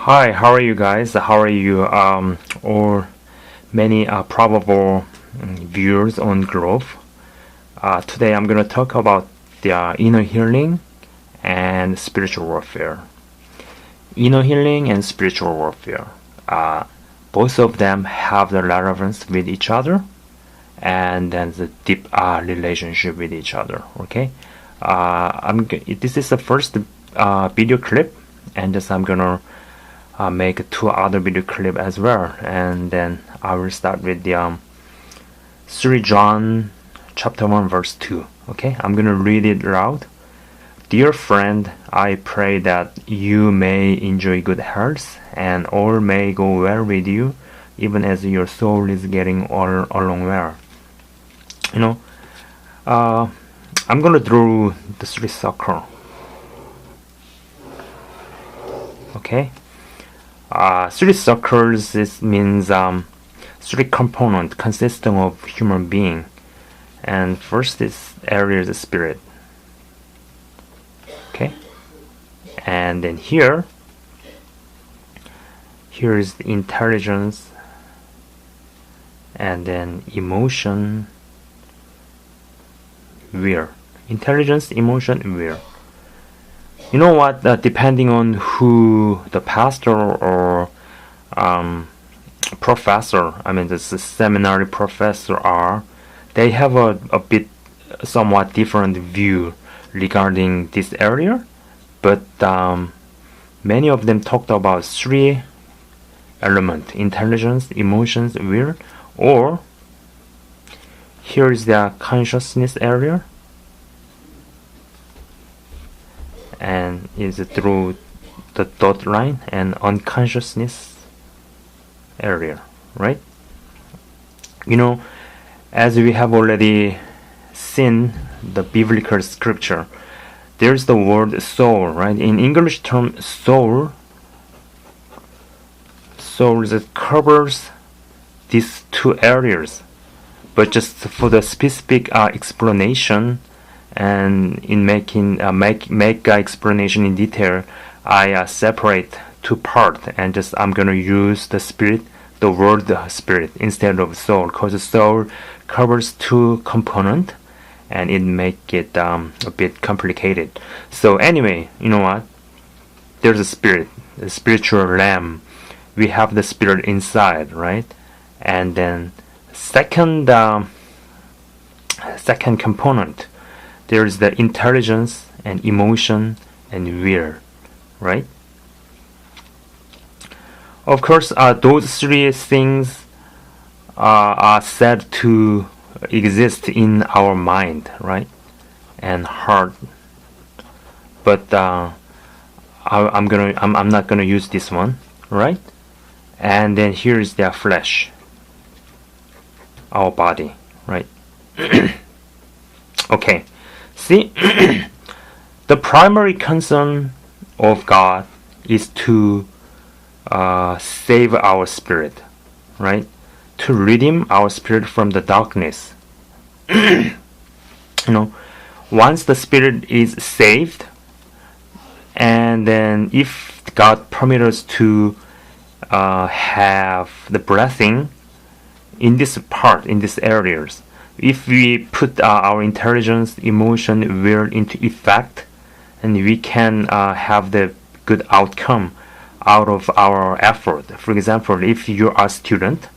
Hi, how are you guys? How are you? Or many probable viewers on growth. Today I'm going to talk about the inner healing and spiritual warfare. Inner healing and spiritual warfare. Both of them have the relevance with each other and then the deep relationship with each other. Okay. This is the first video clip, and just I'm gonna make two other video clip as well, and then I will start with the 3 John chapter 1 verse 2. Okay, I'm gonna read it loud. Dear friend, I pray that you may enjoy good health and all may go well with you, even as your soul is getting all along well. I'm gonna draw the three circle. Okay. Three circles, this means three components consisting of human being. And first is area is the spirit. Okay. And then here is the intelligence, and then emotion, will. Intelligence, emotion, will. You know what? Depending on who the pastor or professor, the seminary professor are, they have a bit somewhat different view regarding this area. But many of them talked about three elements: intelligence, emotions, will. Or here is the consciousness area, and is through the dot line, and unconsciousness area, right? As we have already seen the biblical scripture, there's the word soul, right? In English term, soul that covers these two areas, but just for the specific explanation, and in making make explanation in detail, I separate two parts, and just I'm gonna use the word spirit instead of soul, because soul covers two components and it make it a bit complicated. So anyway, you know what? There's a spirit, the spiritual realm. We have the spirit inside, right? And then second component, there's the intelligence and emotion and will, right? Of course, those three things are said to exist in our mind, right, and heart. But I'm not gonna use this one, right? And then here is their flesh, our body, right? Okay. See, the primary concern of God is to save our spirit, right? To redeem our spirit from the darkness. Once the spirit is saved, and then if God permits us to have the blessing in this part, in these areas, if we put our intelligence, emotion, will into effect, and we can have the good outcome out of our effort. For example, if you are a student,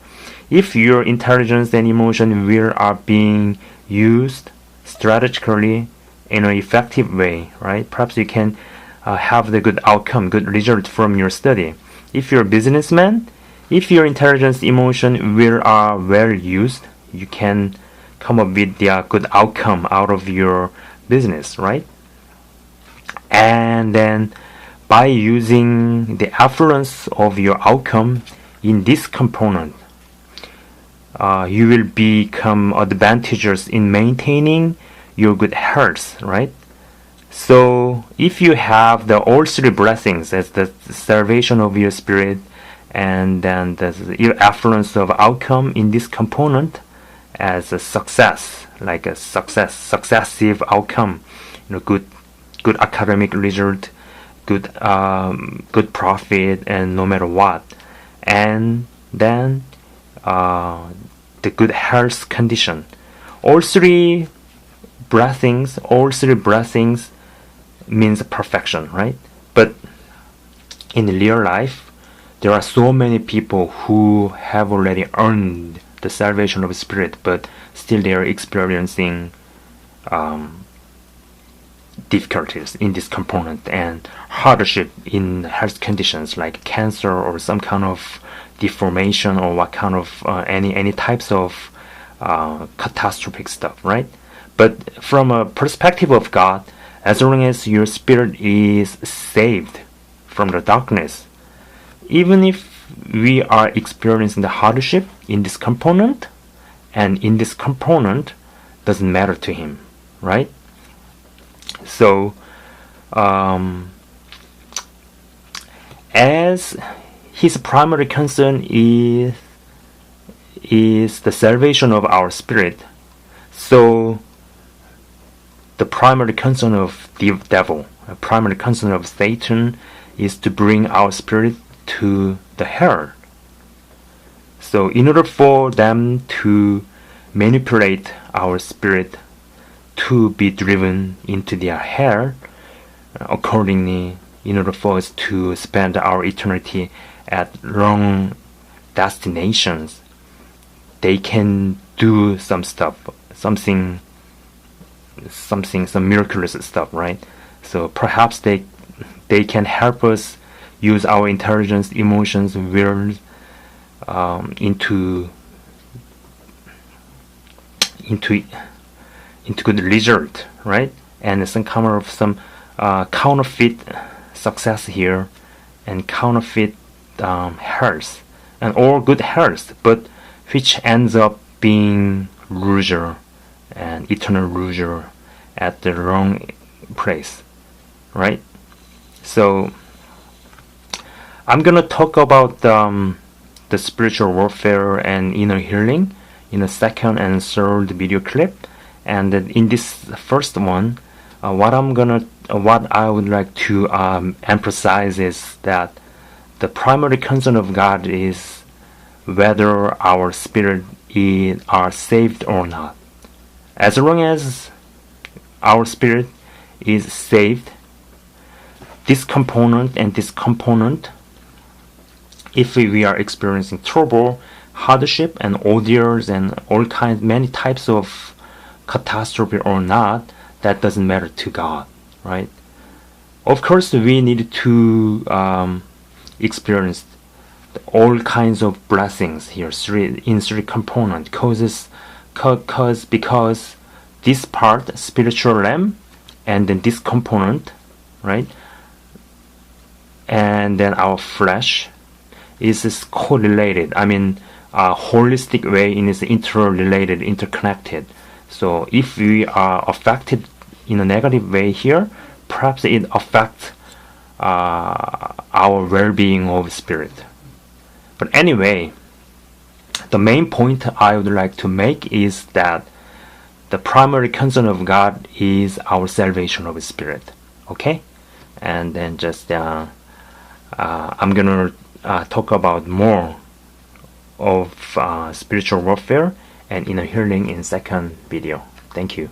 if your intelligence and emotion and will are being used strategically in an effective way, right? Perhaps you can have the good outcome, good result from your study. If you're a businessman, if your intelligence, emotion, will are well used, you can come up with the good outcome out of your business, right? And then by using the affluence of your outcome in this component, you will become advantageous in maintaining your good health, right? So if you have the all three blessings, as the salvation of your spirit, and then the affluence of outcome in this component, as a success, like a successive outcome, good academic result, good profit, and no matter what, and then the good health condition. All three blessings means perfection, right? But in real life, there are so many people who have already earned the salvation of spirit, but still they are experiencing difficulties in this component and hardship in health conditions like cancer or some kind of deformation or what kind of any types of catastrophic stuff, right? But from a perspective of God, as long as your spirit is saved from the darkness, even if we are experiencing the hardship in this component, and in this component doesn't matter to him, right? So as his primary concern is the salvation of our spirit, so the primary concern of the devil, the primary concern of Satan, is to bring our spirit to the hell. So in order for them to manipulate our spirit to be driven into their hell, accordingly, in order for us to spend our eternity at wrong destinations, they can do some stuff, some miraculous stuff, right? So perhaps they can help us use our intelligence, emotions, will into good result, right? And some kind of counterfeit success here, and counterfeit health, and all good health, but which ends up being loser and eternal loser at the wrong place, right? So I'm gonna talk about the spiritual warfare and inner healing in the second and third video clip. And in this first one, what I would like to emphasize is that the primary concern of God is whether our spirit are saved or not. As long as our spirit is saved, this component and this component, if we are experiencing trouble, hardship, and ordeals, and many types of catastrophe or not, that doesn't matter to God, right? Of course, we need to experience all kinds of blessings here in three component causes, because this part, spiritual realm, and then this component, right, and then our flesh is correlated. I mean, a holistic way in is interrelated, interconnected. So if we are affected in a negative way here, perhaps it affects our well-being of spirit. But anyway, the main point I would like to make is that the primary concern of God is our salvation of spirit. Okay? And then just I'm gonna talk about more of spiritual warfare and inner healing in second video. Thank you.